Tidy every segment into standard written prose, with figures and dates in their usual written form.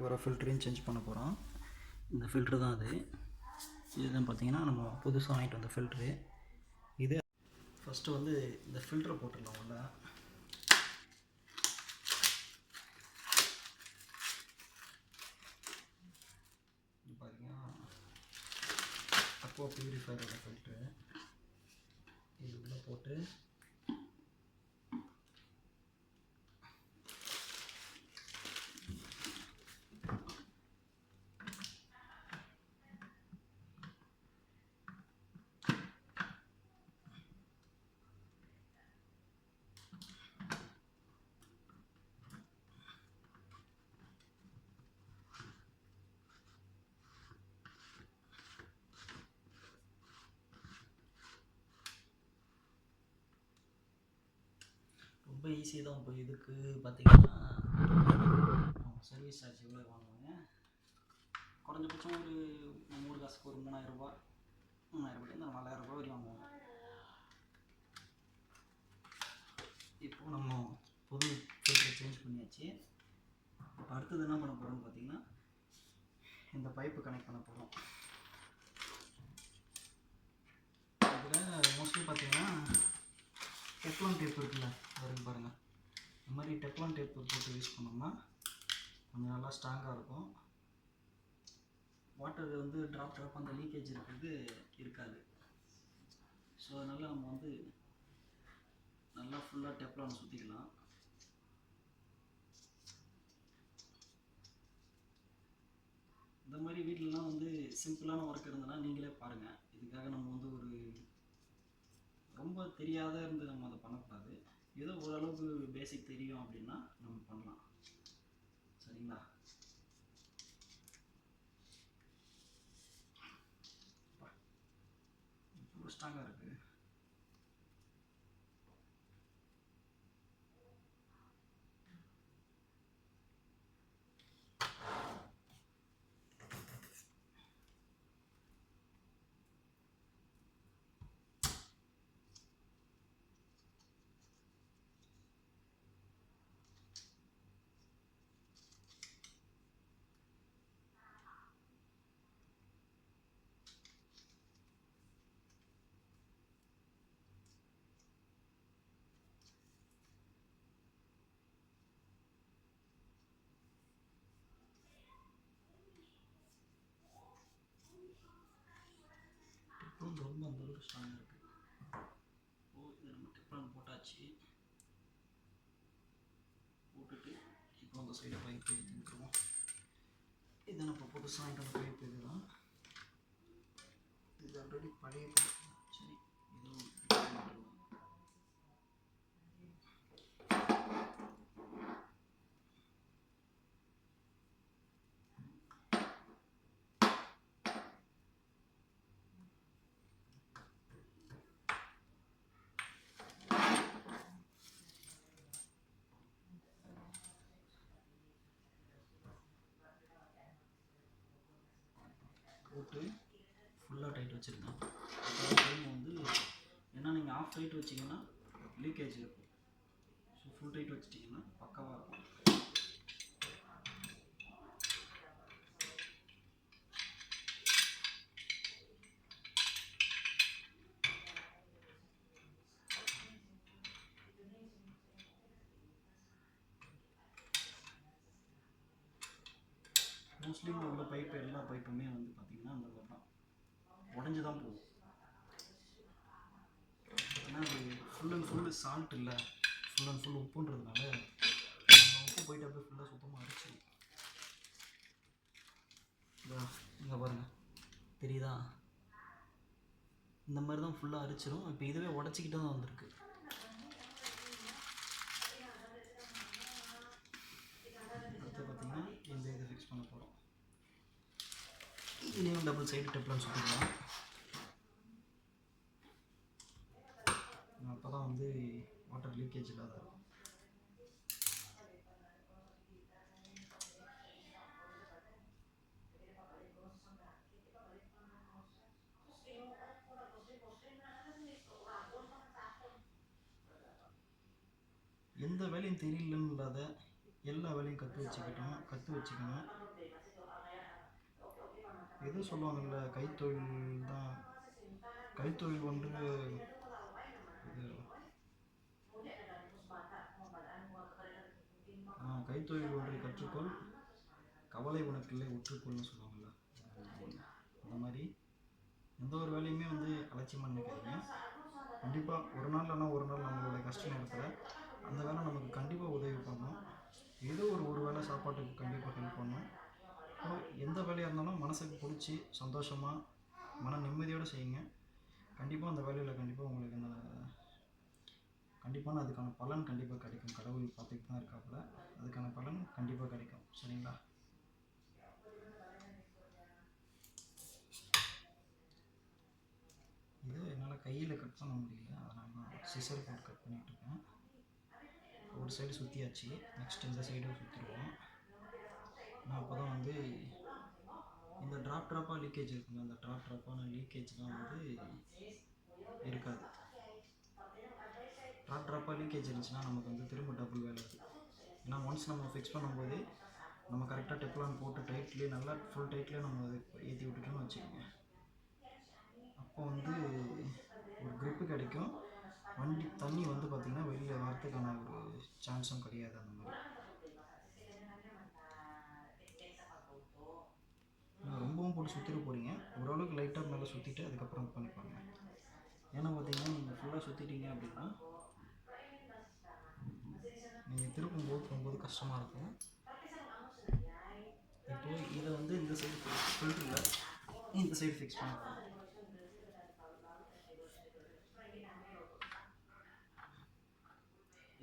வர ஃபில்டரையும் சேஞ்ச் பண்ண போகிறோம். இந்த ஃபில்ட்ரு தான் அது. இதுதான் பார்த்திங்கன்னா நம்ம புதுசாக வாங்கிட்டு வந்த ஃபில்ட்ரு. இது ஃபஸ்ட்டு வந்து இந்த ஃபில்டரை போட்டுடலாம். உள்ள பார்த்திங்கன்னா அக்வா பியூரிஃபையரோட ஃபில்ட்ரு இது உள்ளே போட்டு ரொம்ப ஈஸி தான். இப்போ இதுக்கு பார்த்திங்கன்னா சர்வீஸ் சார்ஜ் எவ்வளோ வாங்குவாங்க, குறைஞ்சபட்சம் ஒரு நம்ம ஊர் காசுக்கு ஒரு 3000 ரூபா, 3000 4000 ரூபா வரையும் வாங்குவாங்க. இப்போது நம்ம புது ஃபில்டரை சேஞ்ச் பண்ணியாச்சு. இப்போ அடுத்தது என்ன பண்ண போகிறோம்னு பார்த்திங்கன்னா இந்த பைப்பு கனெக்ட் பண்ண போகிறோம். இதில் மோஸ்ட்லி பார்த்திங்கன்னா டெஃப்லான் டேப் இருக்குல்ல, அது பாருங்கள். இந்த மாதிரி டெஃப்லான் டேப் போட்டு யூஸ் பண்ணோம்னா கொஞ்சம் நல்லா ஸ்ட்ராங்காக இருக்கும். வாட்டர் வந்து ட்ராப் அந்த லீக்கேஜ் இருக்கிறது இருக்காது. ஸோ அதனால் நம்ம வந்து நல்லா ஃபுல்லாக டெஃப்லான் சுற்றிக்கலாம். இந்த மாதிரி வீட்டிலலாம் வந்து சிம்பிளான ஒர்க் இருந்ததுன்னா நீங்களே பாருங்கள். இதுக்காக நம்ம வந்து ஒரு ரொம்ப தெரியாத இருந்து நம்ம அதை பண்ணக்கூடாது. ஏதோ ஓரளவுக்கு பேசிக் தெரியும் அப்படின்னா நம்ம பண்ணலாம். சரிங்களா? இவ்வளோ ஸ்ட்ராங்காக இருக்குது. ரொம்ப அந்தளவுக்கு ஸ்ட்ராங்காக இருக்குது. இதை நம்ம டெஃப்லான் போட்டாச்சு. போட்டுட்டு இப்போ அந்த சைடு பைப் எடுத்துருவோம். இதை நம்ம புதுசாக வாங்கிட்டு வந்த பைப் இதுதான். இது ஆல்ரெடி பழைய பைப். சரி, இதுவும் போட்டு ஃபுல்லாக டைட் வச்சுருக்கேன். டைம் வந்து ஏன்னா நீங்கள் ஆஃப் டைட் வச்சிங்கன்னா லீக்கேஜ் இருக்கும். ஸோ ஃபுல் டைட் வச்சிட்டிங்கன்னா பக்காவாக இருக்கும். மோஸ்ட்லி உள்ள பைப்பு எல்லா பைப்புமே வந்து பார்த்திங்கன்னா அந்த மாதிரி தான் உடஞ்சி தான் போகும். ஏன்னா அது ஃபுல் அண்ட் ஃபுல்லு சால்ட் இல்லை, ஃபுல் அண்ட் ஃபுல் உப்புன்றதுனால உப்பு போயிட்டு அப்படியே ஃபுல்லாக சுத்தமாக அரிச்சு. இங்கே பாருங்கள், தெரியுதா? இந்த மாதிரி தான் ஃபுல்லாக அரிச்சிடும். இப்போ இதுவே உடச்சிக்கிட்டு தான் வந்திருக்கு. அடுத்து பார்த்திங்கன்னா இந்த இதை ஃபிக்ஸ் பண்ண போகிறோம். இதுலேயும் டபுள் சைடு டெஃப்லான் சுற்றிக்கலாம். அப்போ தான் வந்து வாட்டர் லீக்கேஜ் இல்லாத இருக்கும். எந்த வேலையும் தெரியலன்னு இல்லாத எல்லா வேலையும் கற்று வச்சுக்கணும். எதுவும் சொல்லுவாங்கல்ல, கைத்தொழில் தான். கைத்தொழில் ஒன்று இது கைத்தொழில் ஒன்றை கற்றுக்கொள், கவலை உனக்கில்லை ஒற்றுக்கொள்னு சொல்லுவாங்கள்ல. அந்த மாதிரி எந்த ஒரு வேலையுமே வந்து அலட்சியமாக நினைக்காதீங்க. கண்டிப்பாக ஒரு நாள் இல்லைனா ஒரு நாள் நம்மளோட கஷ்ட நேரத்தில் அந்த வேலை நமக்கு கண்டிப்பாக உதவி பண்ணும். ஏதோ ஒரு வேளை சாப்பாட்டுக்கு கண்டிப்பாக ஹெல்ப் பண்ணும். ஸோ எந்த வேலையாக இருந்தாலும் மனசுக்கு பிடிச்சி சந்தோஷமாக மன நிம்மதியோடு செய்யுங்க. கண்டிப்பாக அந்த வேலையில் கண்டிப்பாக உங்களுக்கு கண்டிப்பான அதுக்கான பலன் கண்டிப்பாக கிடைக்கும். கடவுள் பார்த்துட்டு தான் இருக்காப்புல, அதுக்கான பலன் கண்டிப்பாக கிடைக்கும். சரிங்களா? இது என்னால் கையில் கட் பண்ண முடியல, அதனால தான் சிசர் போட்டு கட் பண்ணிகிட்ருக்கேன். ஒரு சைடு சுற்றியாச்சு, நெக்ஸ்ட் இந்த சைடும் சுற்றிடுவோம். நான் அப்போ தான் வந்து இந்த ட்ராப்பாக லீக்கேஜ் இருக்குங்க, அந்த ட்ராப்பான லீக்கேஜ்லாம் வந்து இருக்காது. ட்ராப்பாக லீக்கேஜ் இருந்துச்சுன்னா நமக்கு வந்து திரும்ப டபுள் வேலை இருக்குது. ஏன்னா ஒன்ஸ் நம்ம ஃபிக்ஸ் பண்ணும்போது நம்ம கரெக்டாக டெப்லான் போட்டு டைட்லேயே நல்லா ஃபுல் டைட்லேயே நம்ம ஏற்றி விட்டுட்டோன்னு வச்சுக்கோங்க, அப்போ வந்து ஒரு க்ரிப்பு கிடைக்கும். வண்டி தண்ணி வந்து பார்த்திங்கன்னா வெளியில் வரத்துக்கான ஒரு சான்ஸும் கிடையாது. அந்த மாதிரி ரொம்பவும் போட்டு சுற்றிட போகிறீங்க, ஓரளவுக்கு லைட்டாக மேலே சுற்றிட்டு அதுக்கப்புறம் பண்ணிப்பாங்க. ஏன்னா பார்த்தீங்கன்னா நீங்கள் ஃபுல்லாக சுற்றிட்டீங்க அப்படின்னா நீங்கள் திருப்பும் போது கஷ்டமாக இருக்கும். இப்போது இதை வந்து இந்த சைடு ஃபில்டரில் இந்த சைடு ஃபிக்ஸ் பண்ண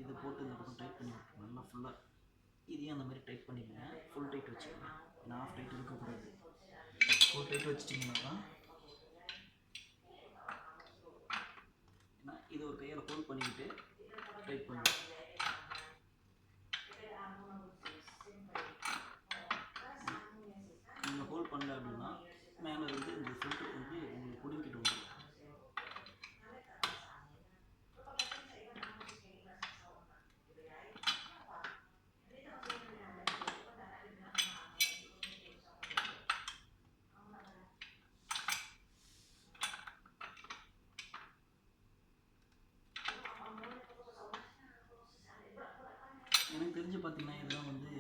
இது போட்டு இந்த பக்கம் டைட் பண்ணி விட்டுருங்க நல்லா ஃபுல்லாக. இதையும் அந்த மாதிரி டைட் பண்ணிடுங்க, ஃபுல் டைட் வச்சுக்கோங்க. ஏன்னா ஆஃப் டைட் இருக்கக்கூடாது. ஃபுல் டைட் வச்சிட்டிங்கன்னா தான், ஏன்னா இது ஒரு கையால் ஹோல்ட் பண்ணிக்கிட்டு டைட் பண்ணுங்க. நீங்கள் ஹோல்ட் பண்ணல அப்படின்னா மேலே இருந்து இந்த ஃபில்டர் வந்து உங்களுக்கு பிடிக்கிட்டு வந்துடும். எனக்கு தெரிஞ்சு பார்த்தீங்கன்னா இதெல்லாம் வந்து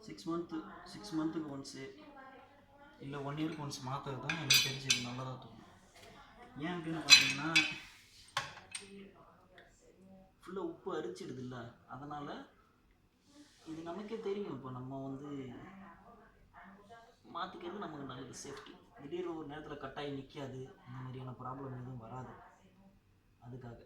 6 மந்த்துக்கு ஒன்ஸு இல்லை 1 இயருக்கு ஒன்ஸ் மாற்றுறது தான் எனக்கு தெரிஞ்சு இது நல்லதாக தோணும். ஏன் அப்படின்னு பார்த்தீங்கன்னா ஃபுல்லாக உப்பு அரிச்சிடுது இல்லை, அதனால் இது நமக்கே தெரியும். இப்போ நம்ம வந்து மாற்றிக்கிறது நமக்கு நல்லது, சேஃப்டி. திடீர்னு ஒரு நேரத்தில் கட்டாயி நிற்காது, இந்த மாதிரியான ப்ராப்ளம் எதுவும் வராது. அதுக்காக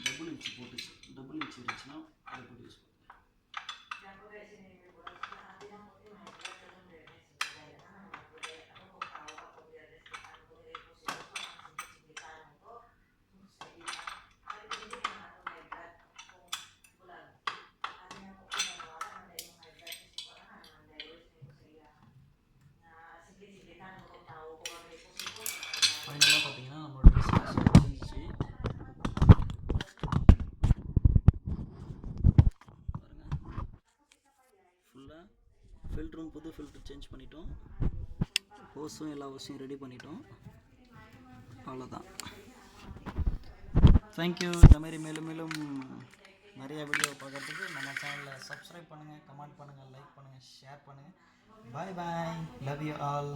டபுள் இன்ச்சு போட்டுச்சு, டபுள் இன்ச்சு இருந்துச்சுன்னா அதை போட்டு யூஸ் பண்ணுங்க. ஃபைனலாக பார்த்தீங்கன்னா நம்மளோட பிஸ்னஸ் முடிஞ்சிச்சு. ஃபுல்லாக ஃபில்டரும் புது ஃபில்டர் சேஞ்ச் பண்ணிட்டோம், ஹோஸும் எல்லா ஹோஸையும் ரெடி பண்ணிட்டோம். அவ்வளோதான். தேங்க்யூ. இந்த மாதிரி மேலும் மேலும் நிறைய வீடியோ பார்க்குறதுக்கு நம்ம சேனலில் சப்ஸ்கிரைப் பண்ணுங்கள், கமெண்ட் பண்ணுங்கள், லைக் பண்ணுங்கள், ஷேர் பண்ணுங்கள். பாய் பாய், லவ் யூ ஆல்.